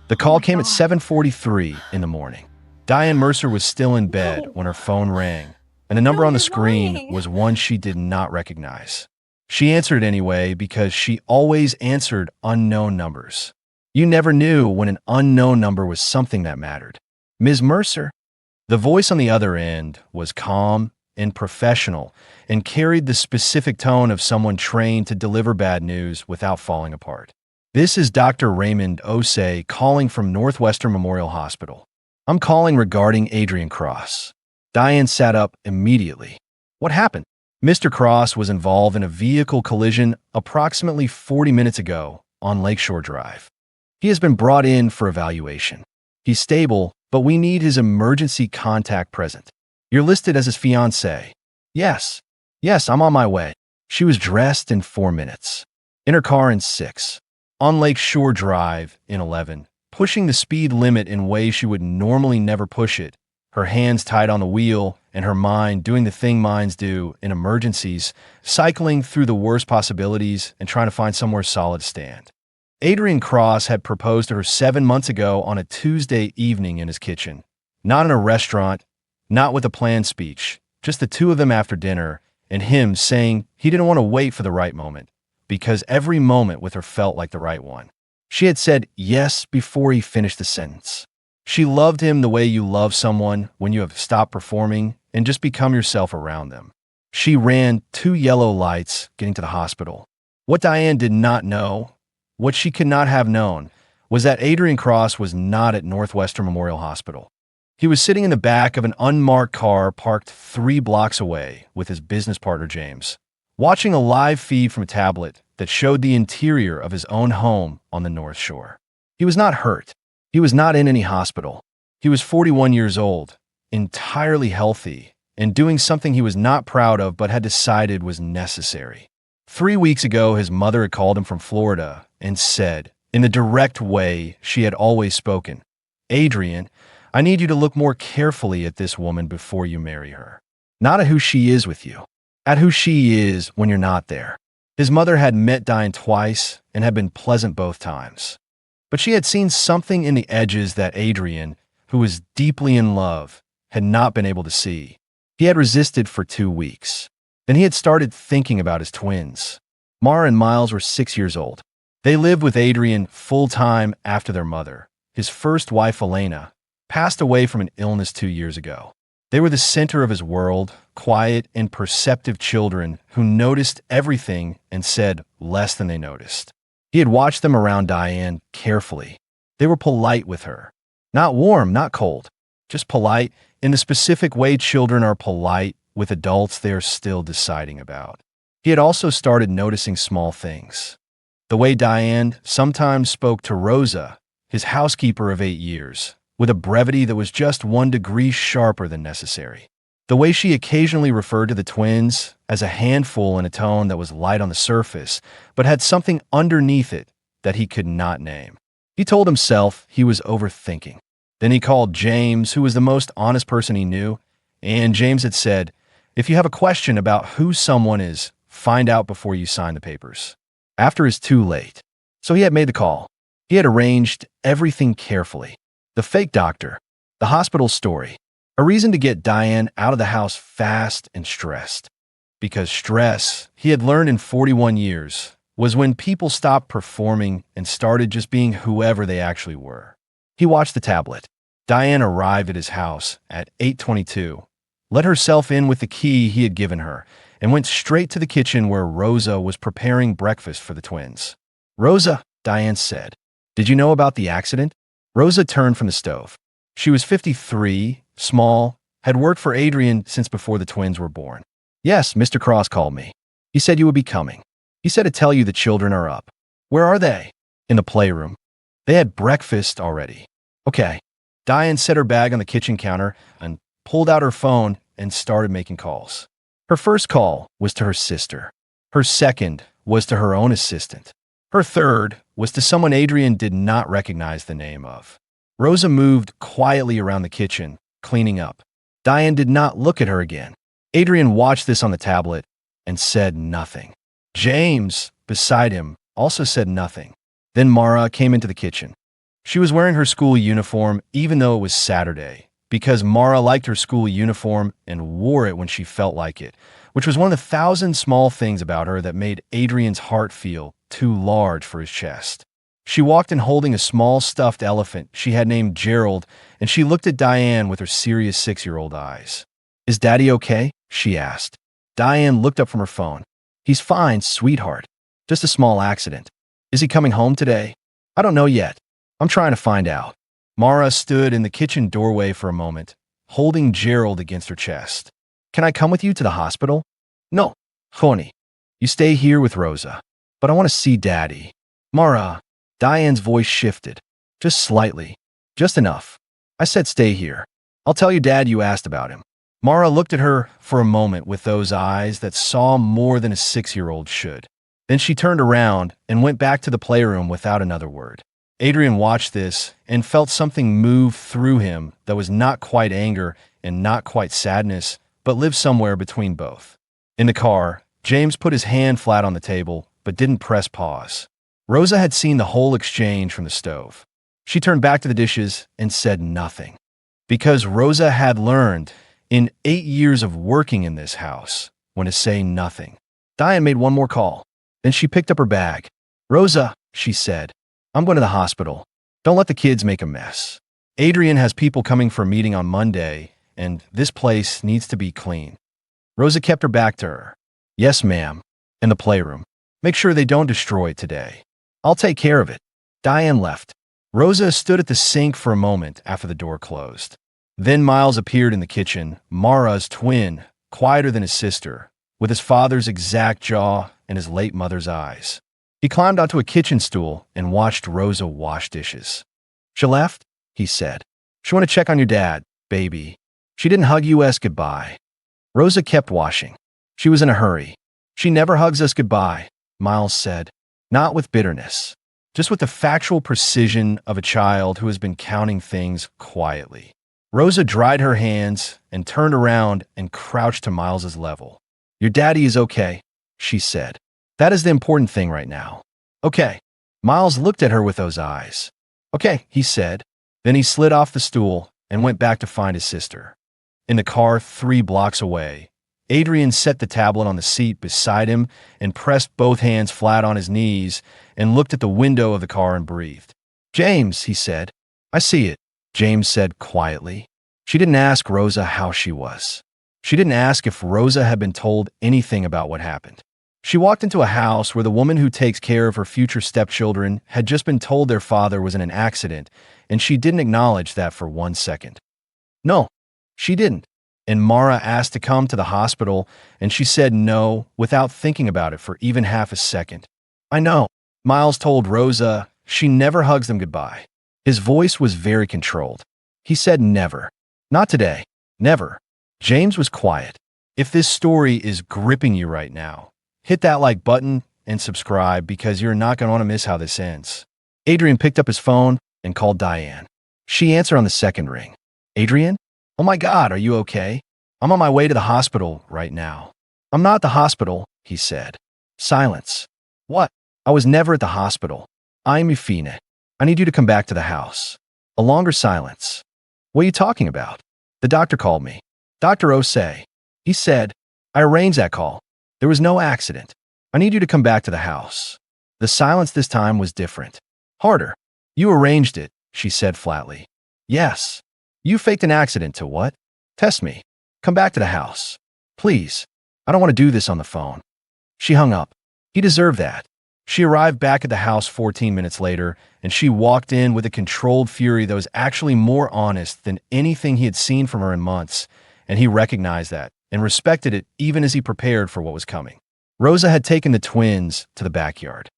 The Oh call my came at God. 7:43 in the morning. Diane Mercer was still in bed No. when her phone rang, and the No, number on the you're screen lying. was one she did not recognize. She answered anyway because she always answered unknown numbers. You never knew when an unknown number was something that mattered. Ms. Mercer? The voice on the other end was calm and professional and carried the specific tone of someone trained to deliver bad news without falling apart. This is Dr. Raymond Osei calling from Northwestern Memorial Hospital. I'm calling regarding Adrian Cross. Diane sat up immediately. What happened? Mr. Cross was involved in a vehicle collision approximately 40 minutes ago on Lakeshore Drive. He has been brought in for evaluation. He's stable, but we need his emergency contact present. You're listed as his fiancée. Yes. Yes, I'm on my way. She was dressed in 4 minutes. In her car in 6. On Lakeshore Drive in 11. Pushing the speed limit in ways she would normally never push it. Her hands tied on the wheel and her mind doing the thing minds do in emergencies, cycling through the worst possibilities and trying to find somewhere solid to stand. Adrian Cross had proposed to her 7 months ago on a Tuesday evening in his kitchen. Not in a restaurant, not with a planned speech, just the two of them after dinner, and him saying he didn't want to wait for the right moment, because every moment with her felt like the right one. She had said yes before he finished the sentence. She loved him the way you love someone when you have stopped performing and just become yourself around them. She ran 2 yellow lights getting to the hospital. What Diane did not know, what she could not have known, was that Adrian Cross was not at Northwestern Memorial Hospital. He was sitting in the back of an unmarked car parked 3 blocks away with his business partner James, watching a live feed from a tablet that showed the interior of his own home on the North Shore. He was not hurt. He was not in any hospital. He was 41 years old, entirely healthy, and doing something he was not proud of but had decided was necessary. 3 weeks ago, his mother had called him from Florida and said, in the direct way she had always spoken, Adrian, I need you to look more carefully at this woman before you marry her. Not at who she is with you, at who she is when you're not there. His mother had met Diane twice and had been pleasant both times. But she had seen something in the edges that Adrian, who was deeply in love, had not been able to see. He had resisted for 2 weeks. Then he had started thinking about his twins. Mara and Miles were 6 years old. They lived with Adrian full-time after their mother, his first wife Elena, passed away from an illness 2 years ago. They were the center of his world, quiet and perceptive children who noticed everything and said less than they noticed. He had watched them around Diane carefully. They were polite with her. Not warm, not cold, just polite in the specific way children are polite with adults they are still deciding about. He had also started noticing small things. The way Diane sometimes spoke to Rosa, his housekeeper of 8 years, with a brevity that was just 1 degree sharper than necessary. The way she occasionally referred to the twins as a handful in a tone that was light on the surface, but had something underneath it that he could not name. He told himself he was overthinking. Then he called James, who was the most honest person he knew, and James had said, if you have a question about who someone is, find out before you sign the papers. After is too late. So he had made the call. He had arranged everything carefully. The fake doctor, the hospital story, a reason to get Diane out of the house fast and stressed. Because stress, he had learned in 41 years, was when people stopped performing and started just being whoever they actually were. He watched the tablet. Diane arrived at his house at 8:22, let herself in with the key he had given her, and went straight to the kitchen where Rosa was preparing breakfast for the twins. Rosa, Diane said, did you know about the accident? Rosa turned from the stove. She was 53, small, had worked for Adrian since before the twins were born. Yes, Mr. Cross called me. He said you would be coming. He said to tell you the children are up. Where are they? In the playroom. They had breakfast already. Okay. Diane set her bag on the kitchen counter and pulled out her phone and started making calls. Her first call was to her sister. Her second was to her own assistant. Her third was to someone Adrian did not recognize the name of. Rosa moved quietly around the kitchen, cleaning up. Diane did not look at her again. Adrian watched this on the tablet and said nothing. James, beside him, also said nothing. Then Mara came into the kitchen. She was wearing her school uniform even though it was Saturday, because Mara liked her school uniform and wore it when she felt like it, which was one of the thousand small things about her that made Adrian's heart feel too large for his chest. She walked in holding a small stuffed elephant she had named Gerald, and she looked at Diane with her serious 6-year-old eyes. "Is Daddy okay?" she asked. Diane looked up from her phone. "He's fine, sweetheart. Just a small accident. Is he coming home today?" "I don't know yet. I'm trying to find out." Mara stood in the kitchen doorway for a moment, holding Gerald against her chest. "Can I come with you to the hospital?" "No, honey. You stay here with Rosa. But I want to see Daddy." "Mara." Diane's voice shifted. "Just slightly. Just enough. I said stay here. I'll tell your dad you asked about him." Mara looked at her for a moment with those eyes that saw more than a 6-year-old should. Then she turned around and went back to the playroom without another word. Adrian watched this and felt something move through him that was not quite anger and not quite sadness, but lived somewhere between both. In the car, James put his hand flat on the table, but didn't press pause. Rosa had seen the whole exchange from the stove. She turned back to the dishes and said nothing. Because Rosa had learned, in 8 years of working in this house, when to say nothing. Diane made one more call. Then she picked up her bag. "Rosa," she said, "I'm going to the hospital. Don't let the kids make a mess. Adrian has people coming for a meeting on Monday, and this place needs to be clean." Rosa kept her back to her. "Yes, ma'am. In the playroom. Make sure they don't destroy it today. I'll take care of it." Diane left. Rosa stood at the sink for a moment after the door closed. Then Miles appeared in the kitchen, Mara's twin, quieter than his sister, with his father's exact jaw and his late mother's eyes. He climbed onto a kitchen stool and watched Rosa wash dishes. "She left?" he said. "She want to check on your dad, baby. She didn't hug you us goodbye." Rosa kept washing. She was in a hurry. "She never hugs us goodbye," Miles said. Not with bitterness, just with the factual precision of a child who has been counting things quietly. Rosa dried her hands and turned around and crouched to Miles's level. "Your daddy is okay," she said. "That is the important thing right now." "Okay." Miles looked at her with those eyes. "Okay," he said. Then he slid off the stool and went back to find his sister. In the car 3 blocks away, Adrian set the tablet on the seat beside him and pressed both hands flat on his knees and looked at the window of the car and breathed. "James," he said. "I see it," James said quietly. She didn't ask Rosa how she was. She didn't ask if Rosa had been told anything about what happened. She walked into a house where the woman who takes care of her future stepchildren had just been told their father was in an accident, and she didn't acknowledge that for 1 second. No, she didn't. And Mara asked to come to the hospital, and she said no without thinking about it for even half a second. "I know," Miles told Rosa. "She never hugs them goodbye." His voice was very controlled. He said never. "Not today. Never." James was quiet. If this story is gripping you right now, hit that like button and subscribe because you're not going to want to miss how this ends. Adrian picked up his phone and called Diane. She answered on the second ring. "Adrian? Oh my God, are you okay? I'm on my way to the hospital right now." "I'm not at the hospital," he said. Silence. "What?" "I was never at the hospital. I'm Euphina. I need you to come back to the house." A longer silence. "What are you talking about?" "The doctor called me. Dr. Osei. He said, I arranged that call. There was no accident. I need you to come back to the house." The silence this time was different. Harder. "You arranged it," she said flatly. "Yes." "You faked an accident to what?" "Test me. Come back to the house. Please. I don't want to do this on the phone." She hung up. He deserved that. She arrived back at the house 14 minutes later, and she walked in with a controlled fury that was actually more honest than anything he had seen from her in months, and he recognized that and respected it even as he prepared for what was coming. Rosa had taken the twins to the backyard.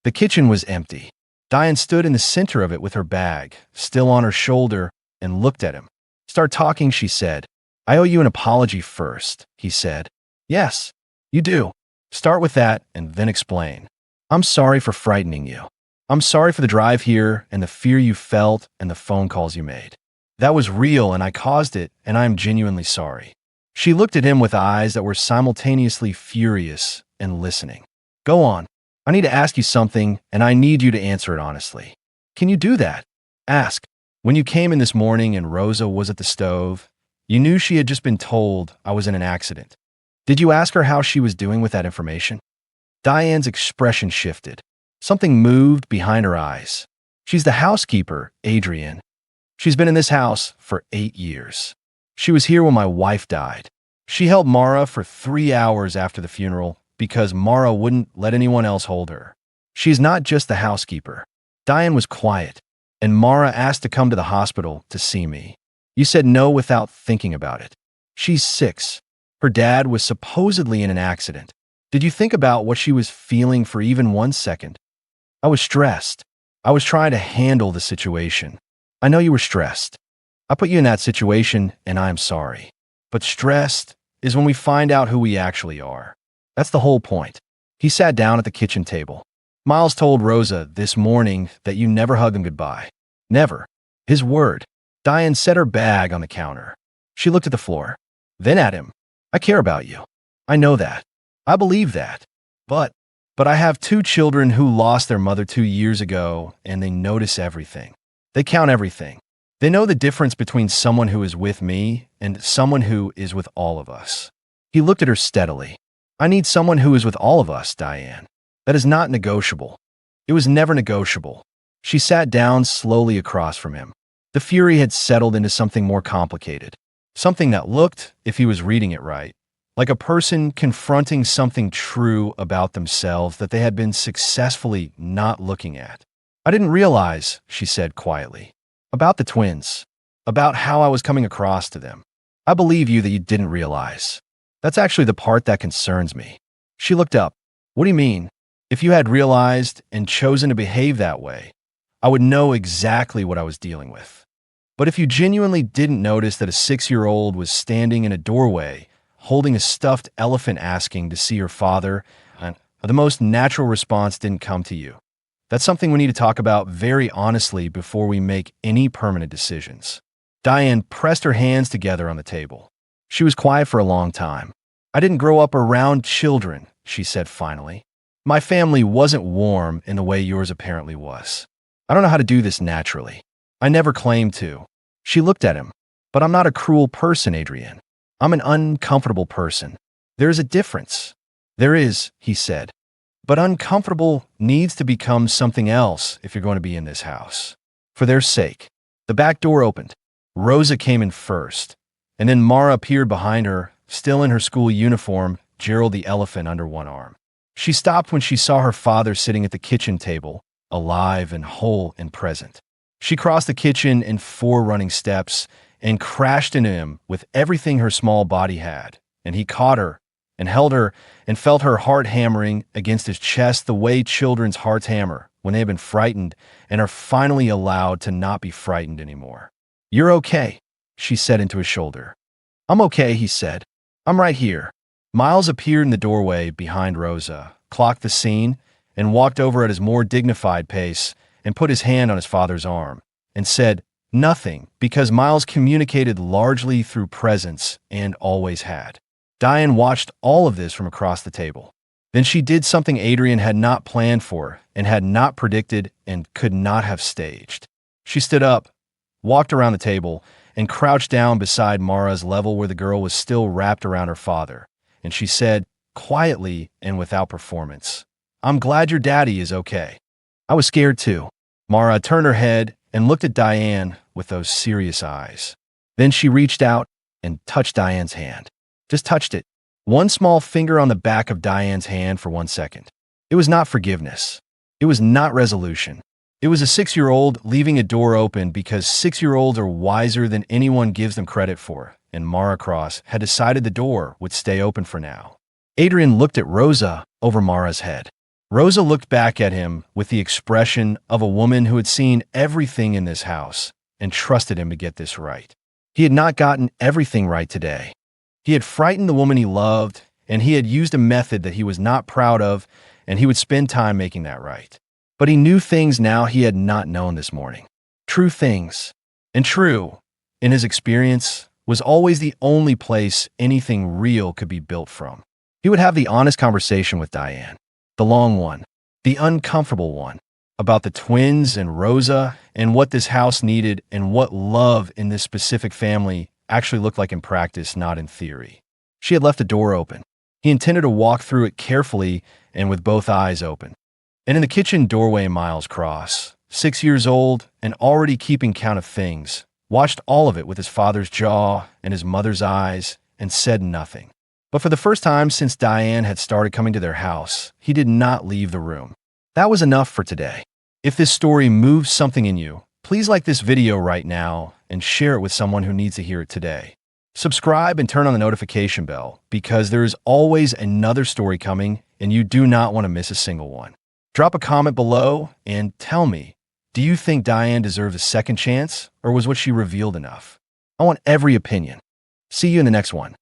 The kitchen was empty. Diane stood in the center of it with her bag, still on her shoulder, and looked at him. "Start talking," she said. "I owe you an apology first," he said. "Yes, you do. Start with that and then explain." "I'm sorry for frightening you. I'm sorry for the drive here and the fear you felt and the phone calls you made. That was real and I caused it, and I am genuinely sorry." She looked at him with eyes that were simultaneously furious and listening. "Go on. I need to ask you something, and I need you to answer it honestly." "Can you do that?" Ask. When you came in this morning and Rosa was at the stove, you knew she had just been told I was in an accident. Did you ask her how she was doing with that information? Diane's expression shifted. Something moved behind her eyes. She's the housekeeper, Adrian. She's been in this house for 8 years. She was here when my wife died. She held Mara for 3 hours after the funeral because Mara wouldn't let anyone else hold her. She's not just the housekeeper. Diane was quiet, and Mara asked to come to the hospital to see me. You said no without thinking about it. She's 6. Her dad was supposedly in an accident. Did you think about what she was feeling for even 1 second? I was stressed. I was trying to handle the situation. I know you were stressed. I put you in that situation, and I'm sorry. But stressed is when we find out who we actually are. That's the whole point. He sat down at the kitchen table. Miles told Rosa this morning that you never hugged him goodbye. Never. His word. Diane set her bag on the counter. She looked at the floor, then at him. I care about you. I know that. I believe that. But I have 2 children who lost their mother 2 years ago, and they notice everything. They count everything. They know the difference between someone who is with me and someone who is with all of us. He looked at her steadily. I need someone who is with all of us, Diane. That is not negotiable. It was never negotiable. She sat down slowly across from him. The fury had settled into something more complicated. Something that looked, if he was reading it right, like a person confronting something true about themselves that they had been successfully not looking at. I didn't realize, she said quietly, about the twins, about how I was coming across to them. I believe you that you didn't realize. That's actually the part that concerns me. She looked up. What do you mean? If you had realized and chosen to behave that way, I would know exactly what I was dealing with. But if you genuinely didn't notice that a 6-year-old was standing in a doorway, holding a stuffed elephant asking to see her father, and the most natural response didn't come to you. That's something we need to talk about very honestly before we make any permanent decisions. Diane pressed her hands together on the table. She was quiet for a long time. I didn't grow up around children, she said finally. My family wasn't warm in the way yours apparently was. I don't know how to do this naturally. I never claimed to. She looked at him. But I'm not a cruel person, Adrian. I'm an uncomfortable person. There is a difference. There is, he said. But uncomfortable needs to become something else if you're going to be in this house. For their sake. The back door opened. Rosa came in first. And then Mara appeared behind her, still in her school uniform, Gerald the elephant under one arm. She stopped when she saw her father sitting at the kitchen table, alive and whole and present. She crossed the kitchen in 4 running steps and crashed into him with everything her small body had, and he caught her and held her and felt her heart hammering against his chest the way children's hearts hammer when they have been frightened and are finally allowed to not be frightened anymore. You're okay, she said into his shoulder. I'm okay, he said. I'm right here. Miles appeared in the doorway behind Rosa, clocked the scene, and walked over at his more dignified pace and put his hand on his father's arm and said nothing because Miles communicated largely through presence and always had. Diane watched all of this from across the table. Then she did something Adrian had not planned for and had not predicted and could not have staged. She stood up, walked around the table, and crouched down beside Mara's level where the girl was still wrapped around her father, and she said, quietly and without performance, I'm glad your daddy is okay. I was scared too. Mara turned her head and looked at Diane with those serious eyes. Then she reached out and touched Diane's hand. Just touched it. One small finger on the back of Diane's hand for 1 second. It was not forgiveness. It was not resolution. It was a 6-year-old leaving a door open because 6-year-olds are wiser than anyone gives them credit for, and Mara Cross had decided the door would stay open for now. Adrian looked at Rosa over Mara's head. Rosa looked back at him with the expression of a woman who had seen everything in this house and trusted him to get this right. He had not gotten everything right today. He had frightened the woman he loved, and he had used a method that he was not proud of, and he would spend time making that right. But he knew things now he had not known this morning. True things. And true, in his experience, was always the only place anything real could be built from. He would have the honest conversation with Diane. The long one. The uncomfortable one. about the twins and Rosa and what this house needed and what love in this specific family actually looked like in practice, not in theory. She had left the door open. He intended to walk through it carefully and with both eyes open. And in the kitchen doorway, Miles Cross, 6 years old and already keeping count of things, watched all of it with his father's jaw and his mother's eyes and said nothing. But for the first time since Diane had started coming to their house, he did not leave the room. That was enough for today. If this story moves something in you, please like this video right now and share it with someone who needs to hear it today. Subscribe and turn on the notification bell because there is always another story coming and you do not want to miss a single one. Drop a comment below and tell me, do you think Diane deserves a second chance or was what she revealed enough? I want every opinion. See you in the next one.